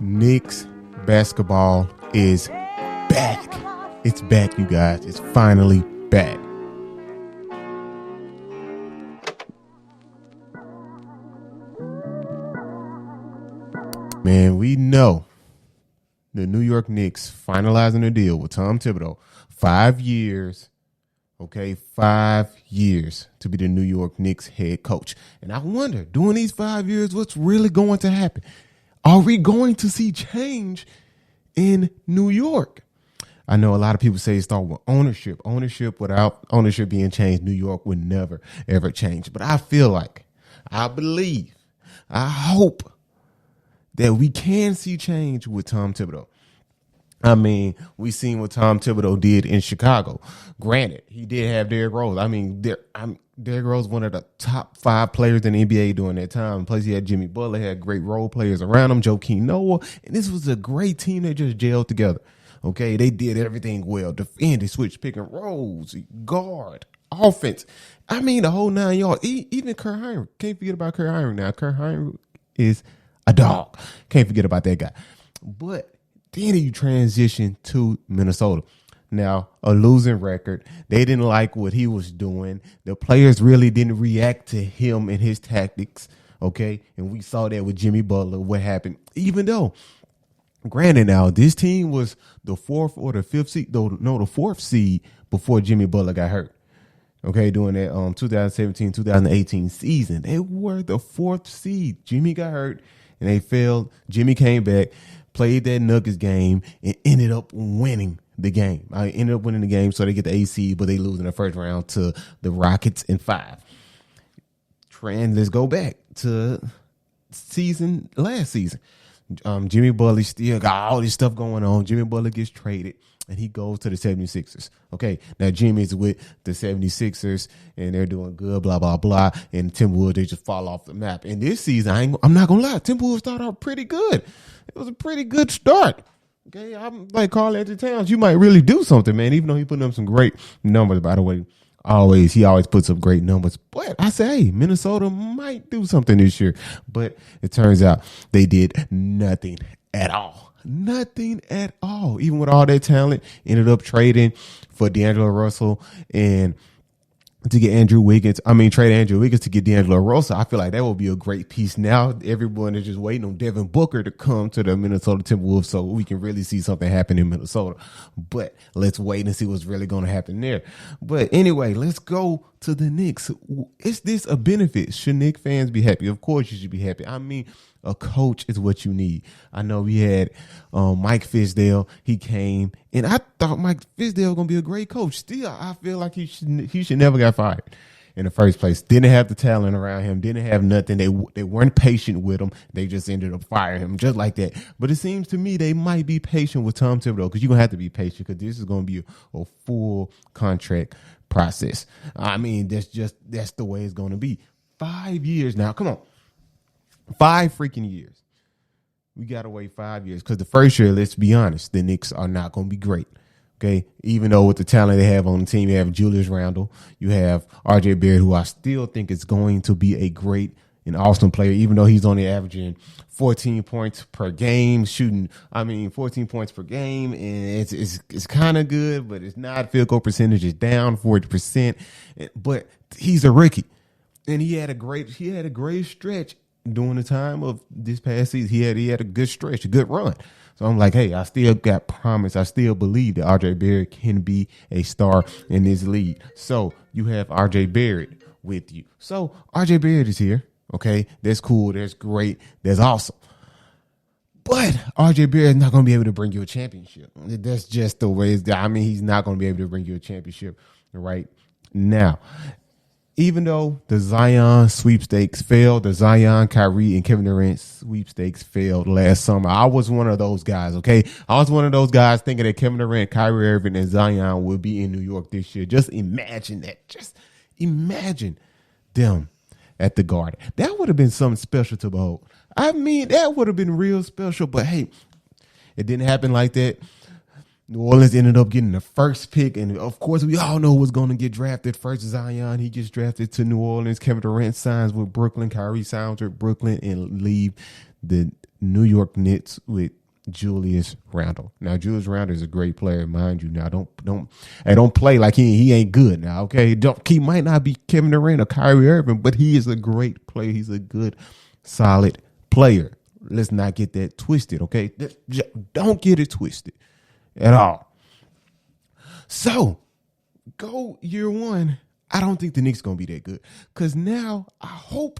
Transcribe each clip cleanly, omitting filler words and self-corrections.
Knicks basketball is back. It's back, you guys. It's finally back. Man, we know the New York Knicks finalizing a deal with Tom Thibodeau. 5 years, okay, 5 years to be the New York Knicks head coach. And I wonder, during these 5 years, what's really going to happen? Are we going to see change in New York? I know a lot of people say it start with ownership. Ownership, without ownership being changed, New York would never, ever change. But I feel like, I believe, I hope that we can see change with Tom Thibodeau. I mean, we seen what Tom Thibodeau did in Chicago. Granted, he did have Derrick Rose. I mean, Derrick Rose, one of the top 5 players in the NBA during that time. Plus, he had Jimmy Butler, had great role players around him, Joakim Noah, and this was a great team that just gelled together. Okay, they did everything well. Defend, they switched pick and rolls, guard, offense. I mean, the whole 9 yards. Even Kurt Heinrich. Can't forget about Kurt Heinrich now. Kurt Heinrich is a dog. Can't forget about that guy. But then you transition to Minnesota. Now, a losing record. They didn't like what he was doing. The players really didn't react to him and his tactics. Okay, and we saw that with Jimmy Butler. What happened? Even though, granted, now this team was the 4th or the 5th seed. The 4th seed before Jimmy Butler got hurt. Okay, during that 2017-2018 season, they were the 4th seed. Jimmy got hurt and they failed. Jimmy came back, played that Nuggets game, and ended up winning the game. I ended up winning the game, so they get the AC, but they lose in the first round to the Rockets in 5. Let's go back to last season. Jimmy Butler still got all this stuff going on. Jimmy Butler gets traded, and he goes to the 76ers. Okay, now Jimmy's with the 76ers, and they're doing good, blah, blah, blah. And Timberwolves, they just fall off the map. And this season, I'm not going to lie, Timberwolves started out pretty good. It was a pretty good start. Okay, I'm like Karl-Anthony Towns. You might really do something, man, even though he put up some great numbers, by the way. He always puts up great numbers. But I say, hey, Minnesota might do something this year. But it turns out they did nothing at all. Nothing at all. Even with all that talent, ended up trading for D'Angelo Russell and to get Andrew Wiggins. Trade Andrew Wiggins to get D'Angelo Russell. I feel like that will be a great piece. Now everyone is just waiting on Devin Booker to come to the Minnesota Timberwolves so we can really see something happen in Minnesota. But let's wait and see what's really going to happen there. But anyway, let's go to the Knicks. Is this a benefit? Should Knicks fans be happy? Of course you should be happy. I mean, a coach is what you need. I know we had Mike Fizdale. He came, and I thought Mike Fizdale was going to be a great coach. Still, I feel like he should never got fired in the first place. Didn't have the talent around him. Didn't have nothing. They weren't patient with him. They just ended up firing him just like that. But it seems to me they might be patient with Tom Thibodeau because you're going to have to be patient because this is going to be a full contract process. I mean, that's the way it's going to be. 5 years now. Come on. 5 freaking years. We got to wait 5 years because the first year, let's be honest, the Knicks are not going to be great. Okay, even though with the talent they have on the team, you have Julius Randle, you have RJ Barrett, who I still think is going to be a great and awesome player, even though he's only averaging 14 points per game, 14 points per game, and it's kind of good, but it's not. Field goal percentage is down 40%, but he's a rookie, and he had a great stretch during the time of this past season. He had a good stretch, a good run. So I'm like, hey, I still got promise. I still believe that RJ Barrett can be a star in this league. So you have RJ Barrett with you. So RJ Barrett is here. Okay, that's cool. That's great. That's awesome. But RJ Barrett is not going to be able to bring you a championship. That's just the way it's. He's not going to be able to bring you a championship right now. Even though the Zion sweepstakes failed, the Zion, Kyrie, and Kevin Durant sweepstakes failed last summer. I was one of those guys, okay? I was one of those guys thinking that Kevin Durant, Kyrie Irving, and Zion would be in New York this year. Just imagine that. Just imagine them at the Garden. That would have been something special to behold. That would have been real special, but hey, it didn't happen like that. New Orleans ended up getting the first pick, and of course, we all know who was going to get drafted first. Zion, he gets drafted to New Orleans. Kevin Durant signs with Brooklyn. Kyrie signs with Brooklyn and leave the New York Knicks with Julius Randle. Now, Julius Randle is a great player, mind you. Now, don't play like he ain't good. Now, okay, he might not be Kevin Durant or Kyrie Irving, but he is a great player. He's a good, solid player. Let's not get that twisted, okay? Don't get it twisted at all. So, go year one. I don't think the Knicks going to be that good because now I hope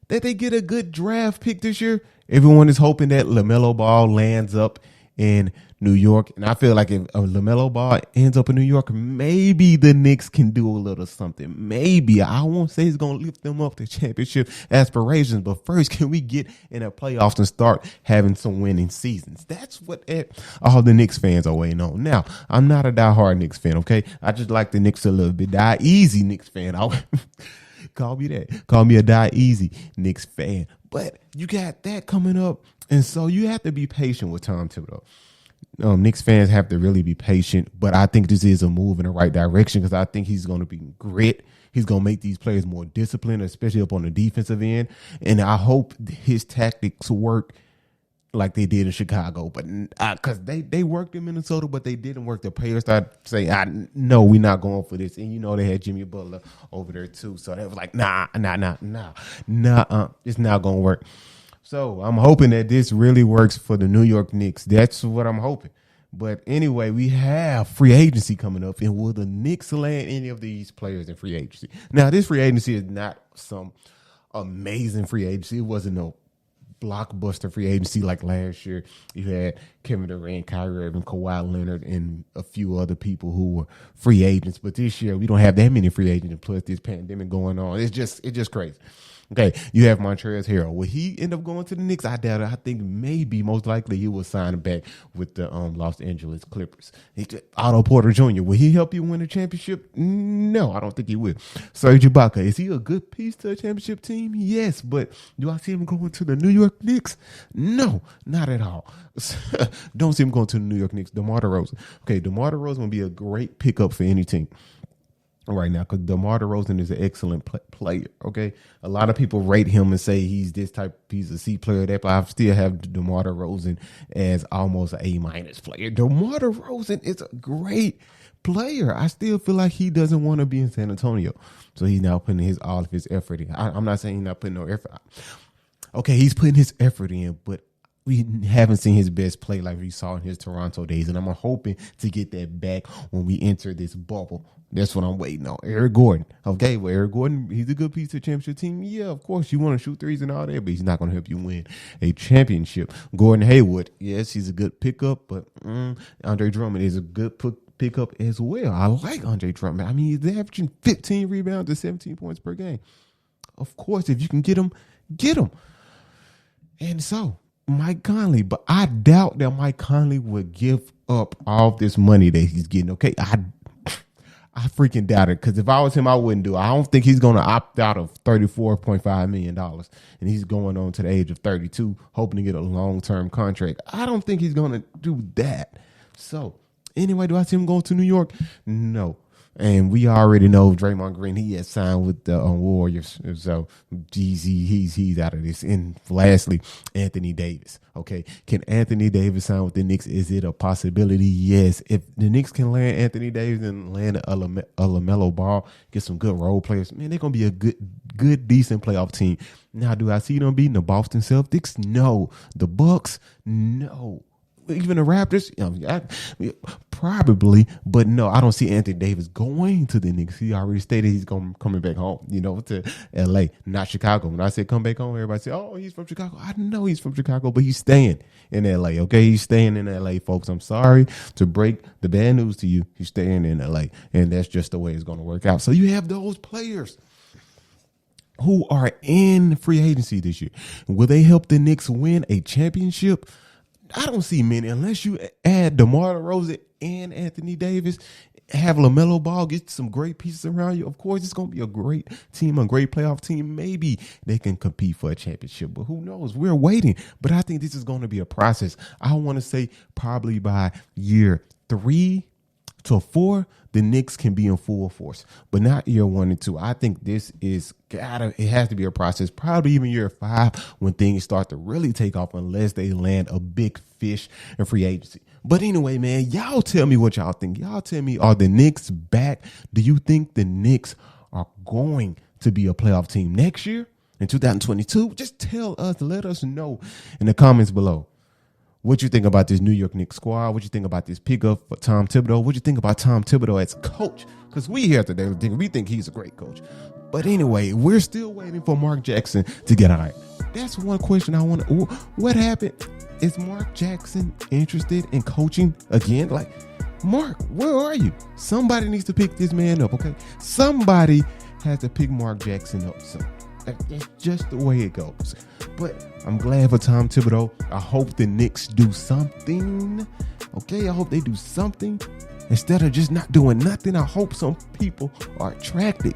that they get a good draft pick this year. Everyone is hoping that LaMelo Ball lands up in New York. And I feel like if LaMelo Ball ends up in New York, maybe the Knicks can do a little something. Maybe. I won't say it's going to lift them up to championship aspirations, but first, can we get in the playoffs and start having some winning seasons? That's what all the Knicks fans are waiting on. Now, I'm not a diehard Knicks fan, okay? I just like the Knicks a little bit. Die easy Knicks fan. Call me that. Call me a die easy Knicks fan. But you got that coming up, and so you have to be patient with Tom Thibodeau. Knicks fans have to really be patient, but I think this is a move in the right direction because I think he's going to be grit. He's going to make these players more disciplined, especially up on the defensive end, and I hope his tactics work like they did in Chicago, but because they worked in Minnesota, but they didn't work. The players started saying, no, we're not going for this. And, they had Jimmy Butler over there, too. So they was like, nah, it's not going to work. So I'm hoping that this really works for the New York Knicks. That's what I'm hoping. But anyway, we have free agency coming up. And will the Knicks land any of these players in free agency? Now, this free agency is not some amazing free agency. It wasn't no blockbuster free agency like last year. You had Kevin Durant, Kyrie Irving, Kawhi Leonard, and a few other people who were free agents. But this year, we don't have that many free agents, plus this pandemic going on. It's just crazy. Okay, you have Montrezl Harrell. Will he end up going to the Knicks? I doubt it. I think maybe, most likely, he will sign back with the Los Angeles Clippers. Otto Porter Jr., will he help you win a championship? No, I don't think he will. Serge Ibaka, is he a good piece to a championship team? Yes, but do I see him going to the New York Knicks? No, not at all. Don't see him going to the New York Knicks. DeMar DeRozan. Okay, DeMar DeRozan will be a great pickup for any team right now because DeMar DeRozan is an excellent player, okay? A lot of people rate him and say he's a C player, that, but I still have DeMar DeRozan as almost an A- player. DeMar DeRozan is a great player. I still feel like he doesn't want to be in San Antonio, so he's now putting all of his effort in. I'm not saying he's not putting no effort. Okay, he's putting his effort in, but we haven't seen his best play like we saw in his Toronto days, and I'm hoping to get that back when we enter this bubble. That's what I'm waiting on. Eric Gordon. Okay, well, Eric Gordon, he's a good piece of the championship team. Yeah, of course, you want to shoot threes and all that, but he's not going to help you win a championship. Gordon Hayward, yes, he's a good pickup, but Andre Drummond is a good pickup as well. I like Andre Drummond. I mean, he's averaging 15 rebounds and 17 points per game. Of course, if you can get him, get him. And so, Mike Conley, but I doubt that Mike Conley would give up all this money that he's getting. Okay, I freaking doubt it because if I was him, I wouldn't do it. I don't think he's going to opt out of $34.5 million, and he's going on to the age of 32, hoping to get a long-term contract. I don't think he's going to do that. So, anyway, do I see him going to New York? No. And we already know Draymond Green, he has signed with the Warriors. So, he's out of this. And lastly, Anthony Davis. Okay, can Anthony Davis sign with the Knicks? Is it a possibility? Yes. If the Knicks can land Anthony Davis and land a LaMelo Ball, get some good role players, man, they're going to be a good, decent playoff team. Now, do I see them beating the Boston Celtics? No. The Bucks? No. Even the Raptors, probably, but no, I don't see Anthony Davis going to the Knicks. He already stated he's coming back home, to L.A., not Chicago. When I say come back home, everybody say, oh, he's from Chicago. I know he's from Chicago, but he's staying in L.A., okay? He's staying in L.A., folks. I'm sorry to break the bad news to you. He's staying in L.A., and that's just the way it's going to work out. So you have those players who are in free agency this year. Will they help the Knicks win a championship? I don't see many unless you add DeMar DeRozan and Anthony Davis, have LaMelo Ball, get some great pieces around you. Of course, it's going to be a great team, a great playoff team. Maybe they can compete for a championship, but who knows? We're waiting. But I think this is going to be a process. I want to say probably by year 3 to 4, the Knicks can be in full force, but not year 1 and 2. I think this it has to be a process, probably even year 5 when things start to really take off, unless they land a big fish in free agency. But anyway, man, y'all tell me what y'all think. Y'all tell me, are the Knicks back? Do you think the Knicks are going to be a playoff team next year in 2022? Just tell us, let us know in the comments below. What you think about this New York Knicks squad? What you think about this pickup for Tom Thibodeau? What you think about Tom Thibodeau as coach? Because we here today, we think he's a great coach. But anyway, we're still waiting for Mark Jackson to get hired. That's one question I want to. What happened? Is Mark Jackson interested in coaching again? Like, Mark, where are you? Somebody needs to pick this man up, okay? Somebody has to pick Mark Jackson up. So that's just the way it goes. But I'm glad for Tom Thibodeau. I hope the Knicks do something. Okay, I hope they do something. Instead of just not doing nothing, I hope some people are attracted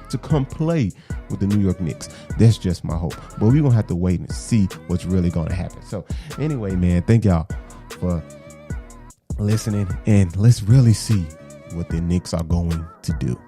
to come play with the New York Knicks. That's just my hope. But we're going to have to wait and see what's really going to happen. So anyway, man, thank y'all for listening. And let's really see what the Knicks are going to do.